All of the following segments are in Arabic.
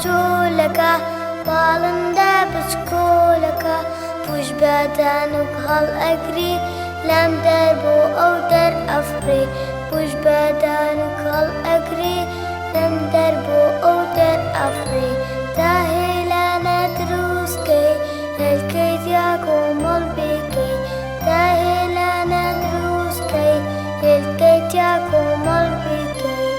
چۆلەکە باڵندا بچکۆلەکە پوش بەدانک هەڵ ئەگری لەم دەر بۆ ئەو دەر ئەفڕێ پوش بەدانک هەڵ ئەگری لەم دەر بۆ ئەو دەر ئەفڕێ تا هێلانە دروستکەی هێلکەیت یا کۆمەڵ بێکەی تا هێلانە دروستکەی هێلکەیت یا کۆمەڵ بێکەی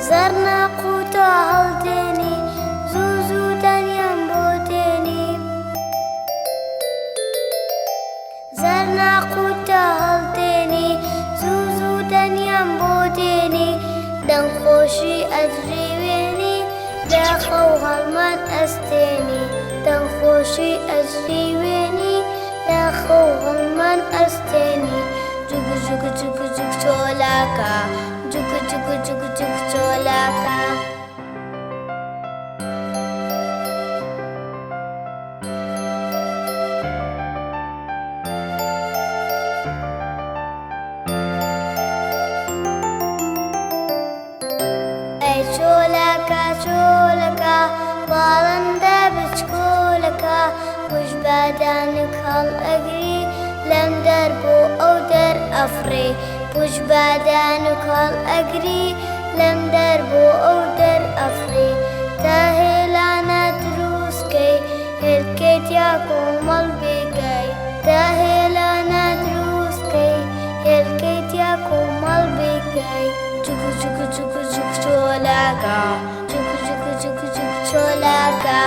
زەرنەقوتە هەڵدێنی زوو زوو دەنیام بۆ دێنی زەرنەقوتە هەڵدێنی زوو زوو دەنیام بۆ دێنی دەنگخۆشی ئەجریوێنی داخەو هەڵمان ئەستێنی دەنگخۆشی ئەجریوێنی داخەو هەڵمان ئەستێنی جوگ جوگ جوگ جوگ چۆلاکە جوگ جوگ جوگ جوگ چۆلاکە ئەی چۆلاکە چۆلەکە باڵندە بچکۆلەکە پوش بەدانک هەڵ ئەگری لەم دەر بۆ ئەو دەر ئەفڕێ پوش بەدانک هەڵ ئەگری لەم دەر بۆ ئەو دەر ئەفڕێ تا هێلانە دروستکەی هێلکەیت یا کۆمەڵ بێگەی تا هێلانە دروستکەی هێلکەیت یا کۆمەڵ بێگەی جوگ جوگ جوگ جوگ چۆلاکە جوگ جوگ جوگ جوگ چۆلاکە